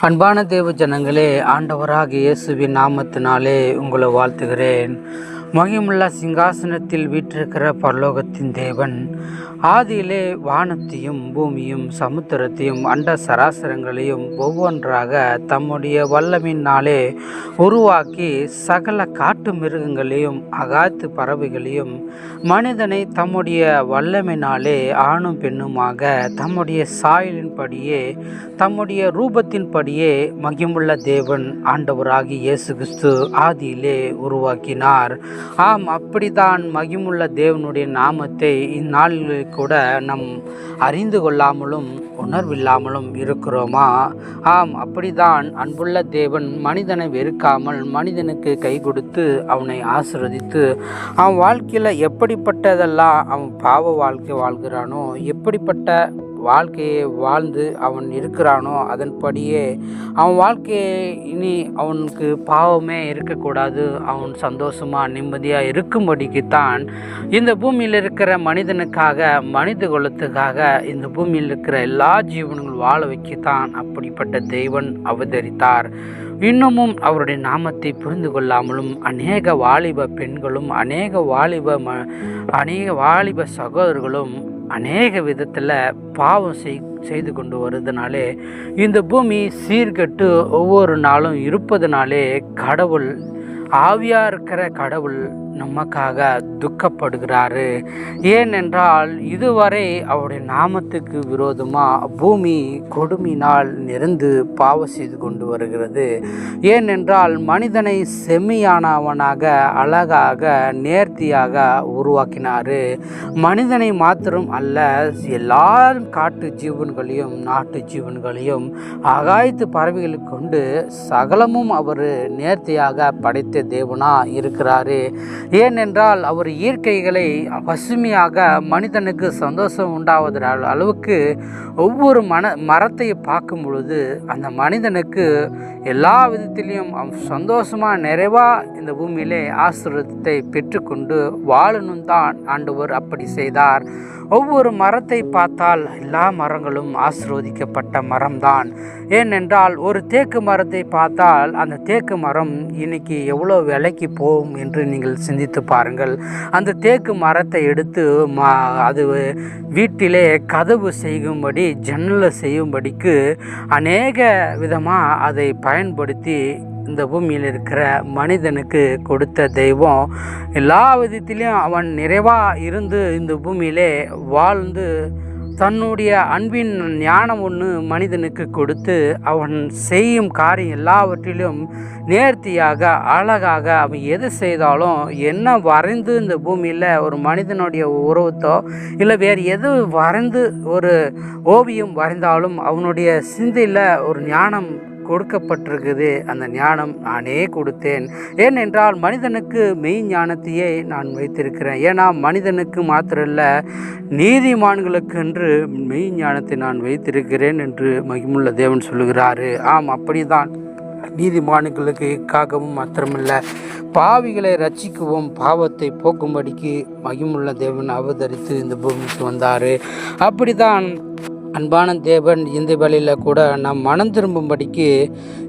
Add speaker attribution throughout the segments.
Speaker 1: அன்பான தேவ ஜனங்களே, ஆண்டவராகிய இயேசுவின் நாமத்தினாலே உங்களை வாழ்த்துகிறேன். மகிமுள்ள சிங்காசனத்தில் வீற்றிருக்கிற பரலோகத்தின் தேவன் ஆதியிலே வானத்தையும் பூமியும் சமுத்திரத்தையும் அண்ட சராசரங்களையும் ஒவ்வொன்றாக தம்முடைய வல்லமினாலே உருவாக்கி சகல காட்டு மிருகங்களையும் அகாத்து பறவைகளையும் மனிதனை தம்முடைய வல்லமினாலே ஆணும் பெண்ணுமாக தம்முடைய சாயலின்படியே தம்முடைய ரூபத்தின்படியே மகிமுள்ள தேவன் ஆண்டவராகி இயேசு கிறிஸ்து ஆதியிலே உருவாக்கினார். ஆம், அப்படித்தான் மகிமுள்ள தேவனுடைய நாமத்தை இந்நாளில் கூட நம் அறிந்து கொள்ளாமலும் உணர்வில்லாமலும் இருக்கிறோமா? ஆம், அப்படிதான் அன்புள்ள தேவன் மனிதனை வெறுக்காமல் மனிதனுக்கு கை கொடுத்து அவனை ஆசீர்வதித்து அவன் வாழ்க்கையில் எப்படிப்பட்டதெல்லாம் அவன் பாவ வாழ்க்கை வாழ்கிறானோ, எப்படிப்பட்ட வாழ்க்கையை வாழ்ந்து அவன் இருக்கிறானோ அதன்படியே அவன் வாழ்க்கையை இனி அவனுக்கு பாவமே இருக்கக்கூடாது, அவன் சந்தோஷமாக நிம்மதியாக இருக்கும்படிக்குத்தான் இந்த பூமியில் இருக்கிற மனிதனுக்காக மனித குலத்துக்காக இந்த பூமியில் இருக்கிற எல்லா ஜீவன்களும் வாழ வைக்கத்தான் அப்படிப்பட்ட தெய்வன் அவதரித்தார். இன்னமும் அவருடைய நாமத்தை புரிந்து கொள்ளாமலும் அநேக வாலிப பெண்களும் அநேக வாலிப சகோதரர்களும் அநேக விதத்தில் பாவம் செய்து கொண்டு வருதுனாலே இந்த பூமி சீர்கெட்டு ஒவ்வொரு நாளும் இருப்பதனாலே கடவுள் ஆவியாக இருக்கிற கடவுள் நமக்காக துக்கப்படுகிறாரு. ஏனென்றால் இதுவரை அவருடைய நாமத்துக்கு விரோதமாக பூமி கொடுமையினால் நிறைந்து பாவம் செய்து கொண்டு வருகிறது. ஏனென்றால் மனிதனை செம்மையானவனாக அழகாக நேர்த்தியாக உருவாக்கினார். மனிதனை மாத்திரம் அல்ல, எல்லா காட்டு ஜீவன்களையும் நாட்டு ஜீவன்களையும் ஆகாயத்து பறவைகளை கொண்டு சகலமும் அவர் நேர்த்தியாக படைத்த தேவனாக இருக்கிறாரு. ஏனென்றால் அவர் இயற்கைகளை பசுமையாக மனிதனுக்கு சந்தோஷம் உண்டாவத அளவுக்கு ஒவ்வொரு மரத்தை பார்க்கும் பொழுது அந்த மனிதனுக்கு எல்லா விதத்திலையும் சந்தோஷமாக நிறைவாக இந்த பூமியிலே ஆசீர்வாதத்தை பெற்றுக்கொண்டு வாழணும் தான் ஆண்டவர் அப்படி செய்தார். ஒவ்வொரு மரத்தை பார்த்தால் எல்லா மரங்களும் ஆசீர்வதிக்கப்பட்ட மரம்தான். ஏனென்றால் ஒரு தேக்கு மரத்தை பார்த்தால் அந்த தேக்கு மரம் இன்னைக்கு எவ்வளோ விலைக்கு போகும் என்று நீங்கள் சிந்தித்து பாருங்கள். அந்த தேக்கு மரத்தை எடுத்து அது வீட்டிலே கதவு செய்யும்படி ஜன்னலை செய்யும்படிக்கு அநேக விதமாக அதை பயன்படுத்தி இந்த பூமியில் இருக்கிற மனிதனுக்கு கொடுத்த தெய்வம் எல்லா விதத்திலையும் அவன் நிறைவாக இருந்து இந்த பூமியிலே வாழ்ந்து தன்னுடைய அன்பின் ஞானம் ஒன்று மனிதனுக்கு கொடுத்து அவன் செய்யும் காரியம் எல்லாவற்றிலும் நேர்த்தியாக அழகாக அவன் எது செய்தாலும் என்ன வரைந்து இந்த பூமியில் ஒரு மனிதனுடைய உருவத்தோ இல்லை வேறு எது வரைந்து ஒரு ஓவியம் வரைந்தாலும் அவனுடைய சிந்தையில் ஒரு ஞானம் கொடுக்கப்பட்டிருக்குது. அந்த ஞானம் நானே கொடுத்தேன். ஏனென்றால் மனிதனுக்கு மெய் ஞானத்தையே நான் வைத்திருக்கிறேன். ஏன்னா மனிதனுக்கு மாத்திரல்ல, நீதிமான்களுக்கு என்று மெய் ஞானத்தை நான் வைத்திருக்கிறேன் என்று மகிமுள்ள தேவன் சொல்லுகிறாரு. ஆம், அப்படிதான் நீதிமான்களுக்காகவும் மாத்திரமல்ல, பாவிகளை ரட்சிக்கவும் பாவத்தை போக்கும்படிக்கு மகிமுள்ள தேவன் அவதரித்து இந்த பூமிக்கு வந்தார். அப்படிதான் அன்பான தேவன் இந்த வேளையில் கூட நாம் மனம் திரும்பும்படிக்கு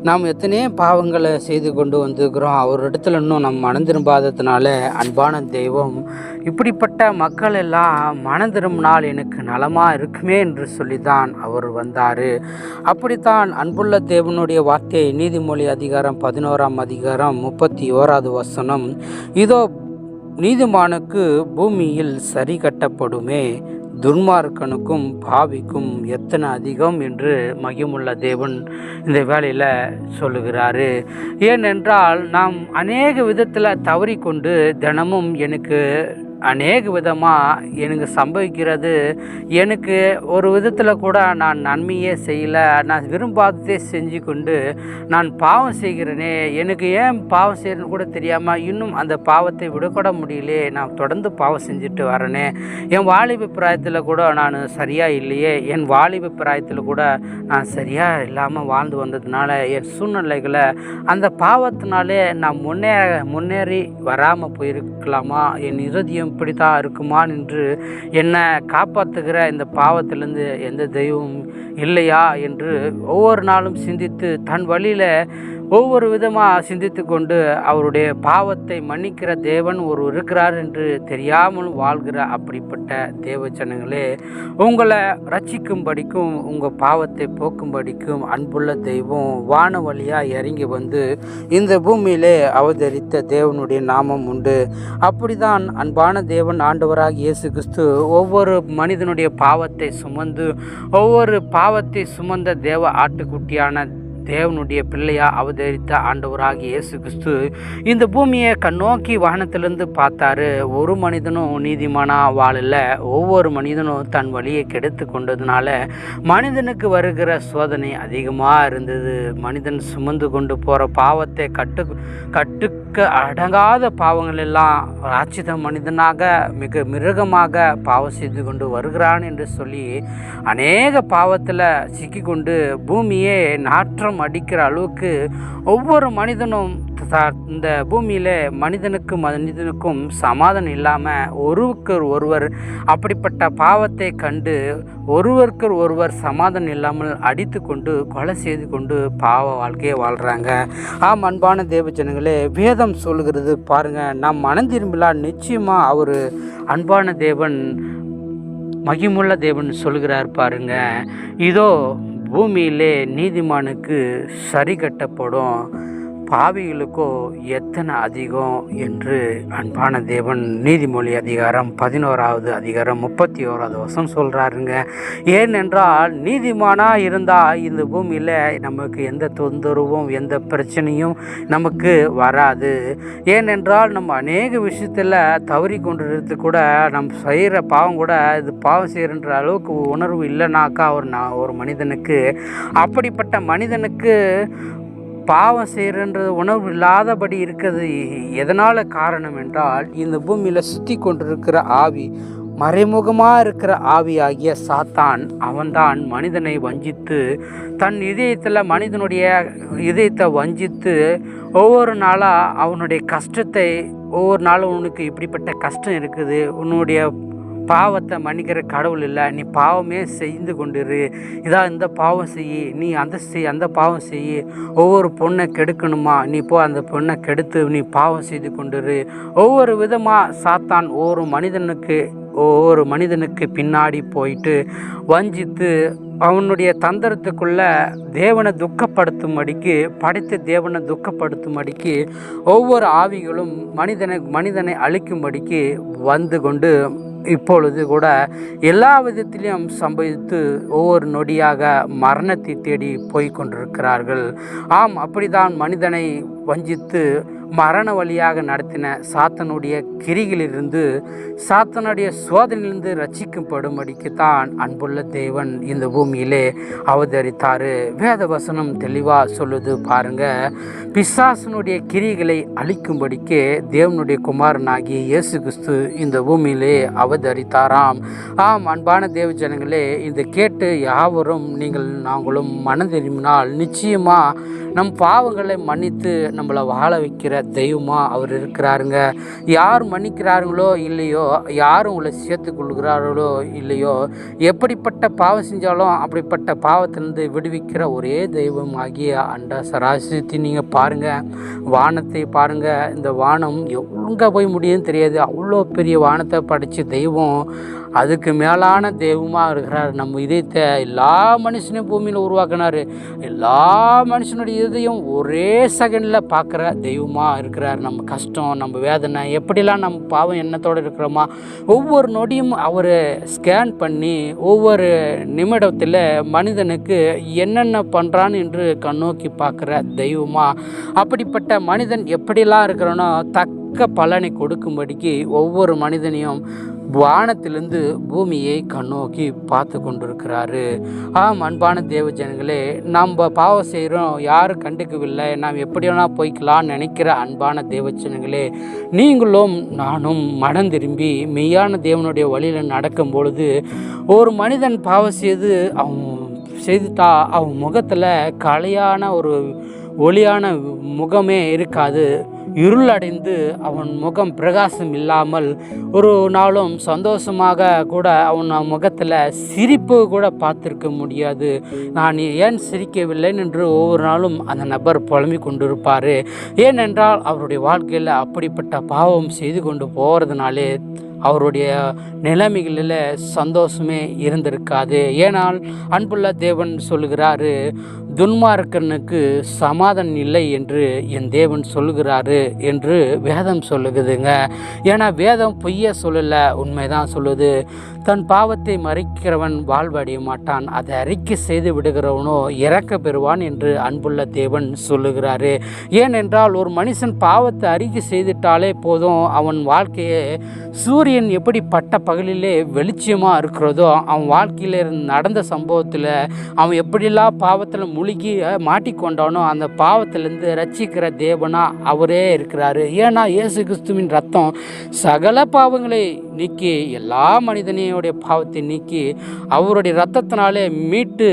Speaker 1: நாம் எத்தனையோ பாவங்களை செய்து கொண்டு வந்திருக்கிறோம். அவர் இடத்துல இன்னும் நம் மனம் திரும்பாததுனால அன்பான தெய்வம் இப்படிப்பட்ட மக்கள் எல்லாம் மனம் திரும்பினால் எனக்கு நலமாக இருக்குமே என்று சொல்லித்தான் அவர் வந்தார். அப்படித்தான் அன்புள்ள தேவனுடைய வார்த்தை நீதிமொழி அதிகாரம் 11 31 வசனம், இதோ நீதிமானுக்கு பூமியில் சரி கட்டப்படுமே, துன்மார்க்கனுக்கும் பாவிக்கும் எத்தனை அதிகம் என்று மகிமுள்ள தேவன் இந்த வேளையில் சொல்லுகிறாரு. ஏனென்றால் நாம் அநேக விதத்தில் தவறிக்கொண்டு தினமும் எனக்கு அநேக விதமாக எனக்கு சம்பவிக்கிறது. எனக்கு ஒரு விதத்தில் கூட நான் நன்மையே செய்யலை, நான் விரும்பாததே செஞ்சு கொண்டு நான் பாவம் செய்கிறேனே, எனக்கு ஏன் பாவம் செய்கிறேன்னு கூட தெரியாமல் இன்னும் அந்த பாவத்தை விடக்கூட முடியலையே, நான் தொடர்ந்து பாவம் செஞ்சுட்டு வரேனே, என் வாலிப பிராயத்தில் கூட நான் சரியாக இல்லையே, என் வாலிப பிராயத்தில் கூட நான் சரியாக இல்லாமல் வாழ்ந்து வந்ததுனால என் சூழ்நிலைகளை அந்த பாவத்தினாலே நான் முன்னேறி வராமல் போயிருக்கலாமா, என் இருதயம் இப்படி தான் இருக்குமா என்று என்னை காப்பாற்றுகிற இந்த பாவத்திலிருந்து எந்த தெய்வம் இல்லையா என்று ஒவ்வொரு நாளும் சிந்தித்து தன் வழியில் ஒவ்வொரு விதமாக சிந்தித்து கொண்டு அவருடைய பாவத்தை மன்னிக்கிற தேவன் ஒரு இருக்கிறார் என்று தெரியாமல் வாழ்கிற அப்படிப்பட்ட தேவ ஜனங்களே, உங்களை ரட்சிக்கும்படிக்கும் உங்கள் பாவத்தை போக்கும்படிக்கும் அன்புள்ள தெய்வம் வான வழியாக இறங்கி வந்து இந்த பூமியிலே அவதரித்த தேவனுடைய நாமம் உண்டு. அப்படிதான் அன்பான தேவன் ஆண்டவராக இயேசு கிறிஸ்து ஒவ்வொரு மனிதனுடைய பாவத்தை சுமந்து ஒவ்வொரு பாவத்தை சுமந்த தேவ ஆட்டுக்குட்டியான தேவனுடைய பிள்ளையா அவதரித்த ஆண்டவராகிய இயேசு கிறிஸ்து இந்த பூமியை கண்ணோக்கி வானத்திலிருந்து பார்த்தாரு. ஒரு மனிதனும் நீதிமானா வாழல. ஒவ்வொரு மனிதனும் தன் வழியை கெடுத்து கொண்டதுனால மனிதனுக்கு வருகிற சோதனை அதிகமாக இருந்தது. மனிதன் சுமந்து கொண்டு போகிற பாவத்தை கட்டுக்க அடங்காத பாவங்கள் எல்லாம் ராட்சித மனிதனாக மிக மிருகமாக பாவம் செய்து கொண்டு வருகிறான் என்று சொல்லி அநேக பாவத்தில் சிக்கிக்கொண்டு பூமியே நாற்றம் அடிக்கிற அளவுக்கு ஒவ்வொரு மனிதனும் இந்த பூமியில் மனிதனுக்கும் சமாதானம் இல்லாமல் ஒருவர் அப்படிப்பட்ட பாவத்தை கண்டு ஒருவர் சமாதானம் இல்லாமல் அடித்து கொண்டு கொலை செய்து கொண்டு பாவ வாழ்க்கையை வாழ்கிறாங்க. அன்பான தேவ ஜனங்களே, வேதம் சொல்கிறது பாருங்கள், நாம் மனம் திரும்பலாம் நிச்சயமாக அவர் அன்பான தேவன் மகிமுள்ள தேவன் சொல்கிறார் பாருங்க, இதோ பூமியிலே நீதிமானுக்கு சரி கட்டப்படும், பாவிகளுக்கோ எத்தனை அதிகம் என்று அன்பான தேவன் நீதிமொழி அதிகாரம் 11வது அதிகாரம் 31வது வசனம் சொல்கிறாருங்க. ஏனென்றால் நீதிமானாக இருந்தால் இந்த பூமியில் நமக்கு எந்த தொந்தரவும் எந்த பிரச்சனையும் நமக்கு வராது. ஏனென்றால் நம்ம அநேக விஷயத்தில் தவறி கொண்டிருக்கிறது கூட நம்ம செய்கிற பாவம் கூட இது பாவம் செய்கிற அளவுக்கு உணர்வு இல்லைனாக்கா ஒரு மனிதனுக்கு அப்படிப்பட்ட மனிதனுக்கு பாவம் செய்கிறன்றது உணர்வு இல்லாதபடி இருக்கிறது எதனால் காரணம் என்றால் இந்த பூமியில் சுற்றி கொண்டிருக்கிற ஆவி, மறைமுகமாக இருக்கிற ஆவியாகிய சாத்தான், அவன்தான் மனிதனை வஞ்சித்து தன் மனிதனுடைய இதயத்தை வஞ்சித்து ஒவ்வொரு நாளாக அவனுடைய கஷ்டத்தை ஒவ்வொரு நாளும் உனக்கு இப்படிப்பட்ட கஷ்டம் இருக்குது, உன்னுடைய பாவத்தை மன்னிக்கிற கடவுள் இல்லை, நீ பாவமே செய்து கொண்டிரு, இந்த பாவம் செய்யி, நீ அந்த பாவம் செய்யி, ஒவ்வொரு பொண்ணை கெடுக்கணுமா, நீ அந்த பொண்ணை கெடுத்து நீ பாவம் செய்து கொண்டிரு. ஒவ்வொரு விதமாக சாத்தான் ஒவ்வொரு மனிதனுக்கு பின்னாடி போயிட்டு வஞ்சித்து அவனுடைய தந்திரத்துக்குள்ள தேவனை துக்கப்படுத்தும்படிக்கு படைத்த தேவனை துக்கப்படுத்தும்படிக்கு ஒவ்வொரு ஆவிகளும் மனிதனை அழிக்கும்படிக்கு வந்து கொண்டு இப்பொழுது கூட எல்லா விதத்திலையும் சம்பவித்து ஒவ்வொரு நொடியாக மரணத்தை தேடி போய்கொண்டிருக்கிறார்கள். அப்படிதான் மனிதனை வஞ்சித்து மரண வழியாக நடத்தின சாத்தனுடைய கிரிகளிலிருந்து சாத்தனுடைய சோதனையிலிருந்து ரட்சிக்கப்படும்படிக்கு தான் அன்புள்ள தேவன் இந்த பூமியிலே அவதரித்தார். வேத வசனம் தெளிவாக சொல்லுது பாருங்க, பிசாசனுடைய கிரிகளை அழிக்கும்படிக்கே தேவனுடைய குமாரனாகிய இயேசு கிறிஸ்து இந்த பூமியிலே அவதரித்தாராம். அன்பான தேவ ஜனங்களே, இந்த கேட்டு யாவரும் நாங்களும் மனம் திரும்பினால் நிச்சயமாக நம் பாவங்களை மன்னித்து நம்மளை வாழ வைக்கிற தெய்வமாக அவர் இருக்கிறாருங்க. யார் மன்னிக்கிறார்களோ இல்லையோ, யார் உங்களை சேர்த்து கொள்கிறார்களோ இல்லையோ, எப்படிப்பட்ட பாவம் செஞ்சாலும் அப்படிப்பட்ட பாவத்திலிருந்து விடுவிக்கிற ஒரே தெய்வம் ஆகிய அண்ட சராசரி நீங்கள் பாருங்கள், வானத்தை பாருங்கள். இந்த வானம் எங்கே போய் முடியும்னு தெரியாது, அவ்வளோ பெரிய வானத்தை படைச்ச தெய்வம், அதுக்கு மேலான தெய்வமாக இருக்கிறார். நம்ம இதயத்தை எல்லா மனுஷனையும் பூமியில் உருவாக்கினார். எல்லா மனுஷனுடைய இதயம் ஒரே செகண்டில் பார்க்குற தெய்வமாக இருக்கிறார். நம்ம கஷ்டம், நம்ம வேதனை, எப்படிலாம் நம்ம பாவம் எண்ணத்தோடு இருக்கிறோமா, ஒவ்வொரு நொடியும் அவர் ஸ்கேன் பண்ணி ஒவ்வொரு நிமிடத்தில் மனிதனுக்கு என்னென்ன பண்ணுறான்னு என்று கண்ணோக்கி பார்க்குற தெய்வமாக, அப்படிப்பட்ட மனிதன் எப்படிலாம் இருக்கிறானோ தக்க பலனை கொடுக்கும்படிக்கு ஒவ்வொரு மனிதனையும் வானத்திலிருந்து பூமியை கண்ணோக்கி பார்த்து கொண்டிருக்கிறாரு. அன்பான தேவ ஜனங்களே, நம்ம பாவம் செய்கிறோம், யாரும் கண்டுக்கவில்லை, நாம் எப்படியானா போய்க்கலான்னு நினைக்கிற அன்பான தேவ ஜனங்களே, நீங்களும் நானும் மனம் திரும்பி மெய்யான தேவனுடைய வழியில் நடக்கும் பொழுது ஒரு மனிதன் பாவம் செய்துட்டா அவன் முகத்தில் கலையான ஒரு ஒளியான முகமே இருக்காது. இருளடைந்து அவன் முகம் பிரகாசம் இல்லாமல் ஒரு நாளும் சந்தோஷமாக கூட அவன் முகத்தில் சிரிப்பு கூட பார்த்துருக்க முடியாது. நான் ஏன் சிரிக்கவில்லை என்று ஒவ்வொரு நாளும் அந்த நபர் புலம்பிக் கொண்டிருப்பார். ஏனென்றால் அவருடைய வாழ்க்கையில் அப்படிப்பட்ட பாவம் செய்து கொண்டு போகிறதுனாலே அவருடைய நிலைமைகளில் சந்தோஷமே இருந்திருக்காது. ஏனால் அன்புள்ள தேவன் சொல்லுகிறாரு, துன்மார்க்கனுக்கு சமாதானம் இல்லை என்று என் தேவன் சொல்லுகிறாரு என்று வேதம் சொல்லுகுதுங்க. ஏன்னா வேதம் பொய்ய சொல்லலை, உண்மைதான் சொல்லுது. தன் பாவத்தை மறைக்கிறவன் வாழ்வடைய மாட்டான், அதை அறிக்கை செய்து விடுகிறவனோ இறக்க பெறுவான் என்று அன்புள்ள தேவன் சொல்லுகிறாரு. ஏனென்றால் ஒரு மனுஷன் பாவத்தை அறிக்கை செய்துட்டாலே போதும், அவன் வாழ்க்கையை சூரியன் எப்படி பட்ட பகலிலே வெளிச்சமாக இருக்கிறதோ, அவன் வாழ்க்கையில் நடந்த சம்பவத்தில் அவன் எப்படிலாம் பாவத்தில் முழுகி மாட்டிக்கொண்டானோ அந்த பாவத்திலேருந்து ரட்சிக்கிற தேவனா அவரே இருக்கிறாரு. ஏன்னா இயேசு கிறிஸ்துவின் ரத்தம் சகல பாவங்களை நீக்கி எல்லா மனிதனையுடைய பாவத்தை நீக்கி அவருடைய ரத்தத்தினாலே மீட்டு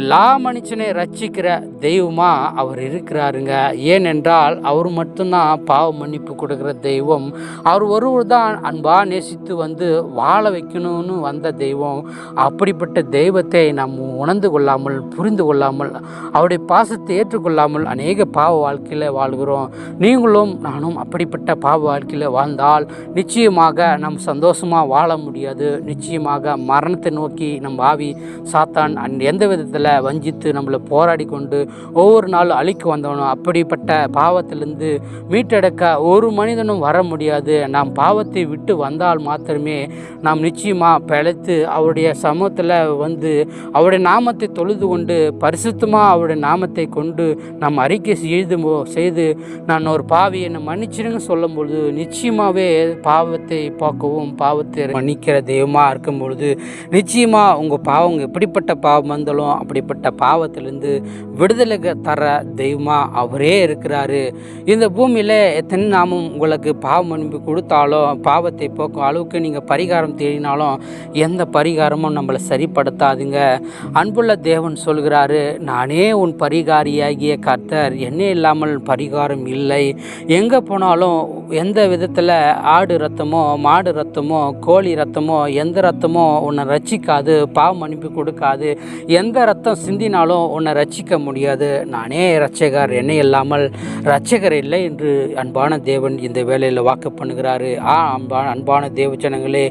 Speaker 1: எல்லா மனுஷனையும் ரட்சிக்கிற தெய்வமாக அவர் இருக்கிறாருங்க. ஏனென்றால் அவர் மட்டும்தான் பாவ மன்னிப்பு கொடுக்குற தெய்வம். அவர் ஒருவர் தான் அன்பாக நேசித்து வந்து வாழ வைக்கணும்னு வந்த தெய்வம். அப்படிப்பட்ட தெய்வத்தை நாம் உணர்ந்து கொள்ளாமல் புரிந்து கொள்ளாமல் அவருடைய பாசத்தை ஏற்றுக்கொள்ளாமல் அநேக பாவ வாழ்க்கையில் வாழ்கிறோம். நீங்களும் நானும் அப்படிப்பட்ட பாவ வாழ்க்கையில் வாழ்ந்தால் நிச்சயமாக நாம் சந்தோஷமாக வாழ முடியாது. நிச்சயமாக மரணத்தை நோக்கி நம் ஆவி சாத்தான் எந்த விதத்தில் வஞ்சித்து நம்மளை போராடி கொண்டு ஒவ்வொரு நாளும் அழிக்க வந்தவனும் அப்படிப்பட்ட பாவத்திலிருந்து மீட்டெடுக்க ஒரு மனிதனும் வர முடியாது. நாம் பாவத்தை விட்டு வந்தால் மாத்திரமே நாம் நிச்சயமாக பிழைத்து அவருடைய சமூகத்தில் வந்து அவருடைய நாமத்தை தொழுது கொண்டு பரிசுத்தமாக அவருடைய நாமத்தை கொண்டு நாம் அறிக்கை செய்து நான் ஒரு பாவி என்னை மன்னிச்சிடுங்க சொல்லும் பொழுது நிச்சயமாகவே பாவத்தை பார்க்கவும் பாவத்தை மன்னிக்கிற தெய்வமாக இருக்கும் பொழுது நிச்சயமாக உங்கள் பாவம் எப்படிப்பட்ட பாவம் வந்தாலும் அப்படிப்பட்ட பாவத்திலிருந்து விடுதலை தர தெய்வமாக அவரே இருக்கிறாரு. இந்த பூமியில் எத்தனை நாமும் உங்களுக்கு பாவ மன்னிப்பு கொடுத்தாலும் பாவத்தை போக்கும் அளவுக்கு நீங்கள் பரிகாரம் தேடினாலும் எந்த பரிகாரமும் நம்மளை சரிப்படுத்தாதுங்க. அன்புள்ள தேவன் சொல்கிறாரு, நானே உன் பரிகாரியாகிய கர்த்தர், என்னே இல்லாமல் பரிகாரம் இல்லை. எங்கே போனாலும் எந்த விதத்தில் ஆடு ரத்தமோ மாடு ரத்தமோ கோழி ரத்தமோ எந்த ரத்தமோ உன்னை ரட்சிக்காது, பாவ மன்னிப்பு கொடுக்காது. எந்த ரத்தம் சிந்தினாலும் உன்னை ரட்சிக்க முடியாது. நானே இரட்சகர், என்னை இல்லாமல் இரட்சகர் இல்லை என்று அன்பான தேவன் இந்த வேளையில் வாக்கு பண்ணுகிறாரு. அன்பான தேவஜனங்களே,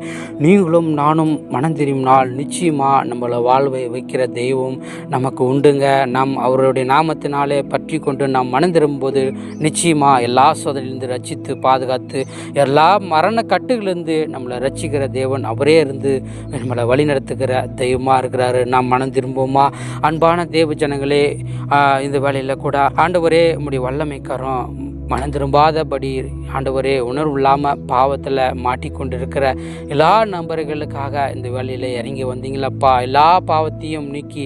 Speaker 1: நீங்களும் நானும் மனம் திரும்பினால் நாள் நிச்சயமாக நம்மளை வாழ்வை வைக்கிற தெய்வம் நமக்கு உண்டுங்க. நாம் அவருடைய நாமத்தினாலே பற்றி கொண்டு நாம் மனம் திரும்பும்போது நிச்சயமாக எல்லா சோதனையிலிருந்து ரட்சித்து பாதுகாத்து எல்லா மரண கட்டுகளிலிருந்து நம்மளை ரட்சிக்கிற தேவன் அவரே இருந்து நம்மளை வழி நடத்துகிற தெய்வமாக இருக்கிறாரு. நாம் மனம் திரும்புவோமா? அன்பான தேவ ஜனங்களே, இந்த வேலையில் கூட ஆண்டவரே உம்முடைய வல்லமைக்காரம் மனம் திரும்பாதபடி ஆண்டவரே உணர்வு இல்லாமல் பாவத்தில் மாட்டிக்கொண்டிருக்கிற எல்லா நபர்களுக்காக இந்த வேலையில் இறங்கி வந்தீங்களப்பா. எல்லா பாவத்தையும் நீக்கி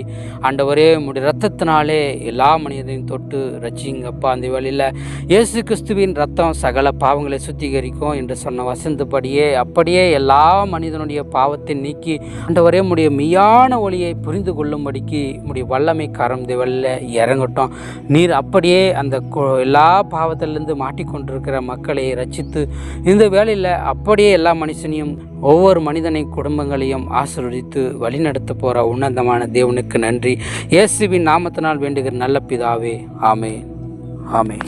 Speaker 1: ஆண்டவரே உம்முடைய ரத்தத்தினாலே எல்லா மனிதரையும் தொட்டு ரட்சிங்கப்பா. அந்த வேலையில் இயேசு கிறிஸ்துவின் ரத்தம் சகல பாவங்களை சுத்திகரிக்கும் என்று சொன்ன வசந்தபடியே அப்படியே எல்லா மனிதனுடைய பாவத்தை நீக்கி ஆண்டவரே உம்முடைய மெய்யான ஒளியை புரிந்து கொள்ளும்படிக்கு உம்முடைய வல்லமை கரம் இந்த வேலையில் இறங்கட்டும். நீர் அப்படியே அந்த எல்லா பாவத்தில் மாட்டிக்கொண்டிருக்கிற மக்களை ரட்சித்து இந்த வேளையில் அப்படியே எல்லா மனுஷனையும் ஒவ்வொரு மனிதனை குடும்பங்களையும் ஆசீர்வதித்து வழிநடத்த போகிற உன்னதமான தேவனுக்கு நன்றி. இயேசுவின் நாமத்தினால் வேண்டுகிற நல்ல பிதாவே, ஆமென், ஆமென்.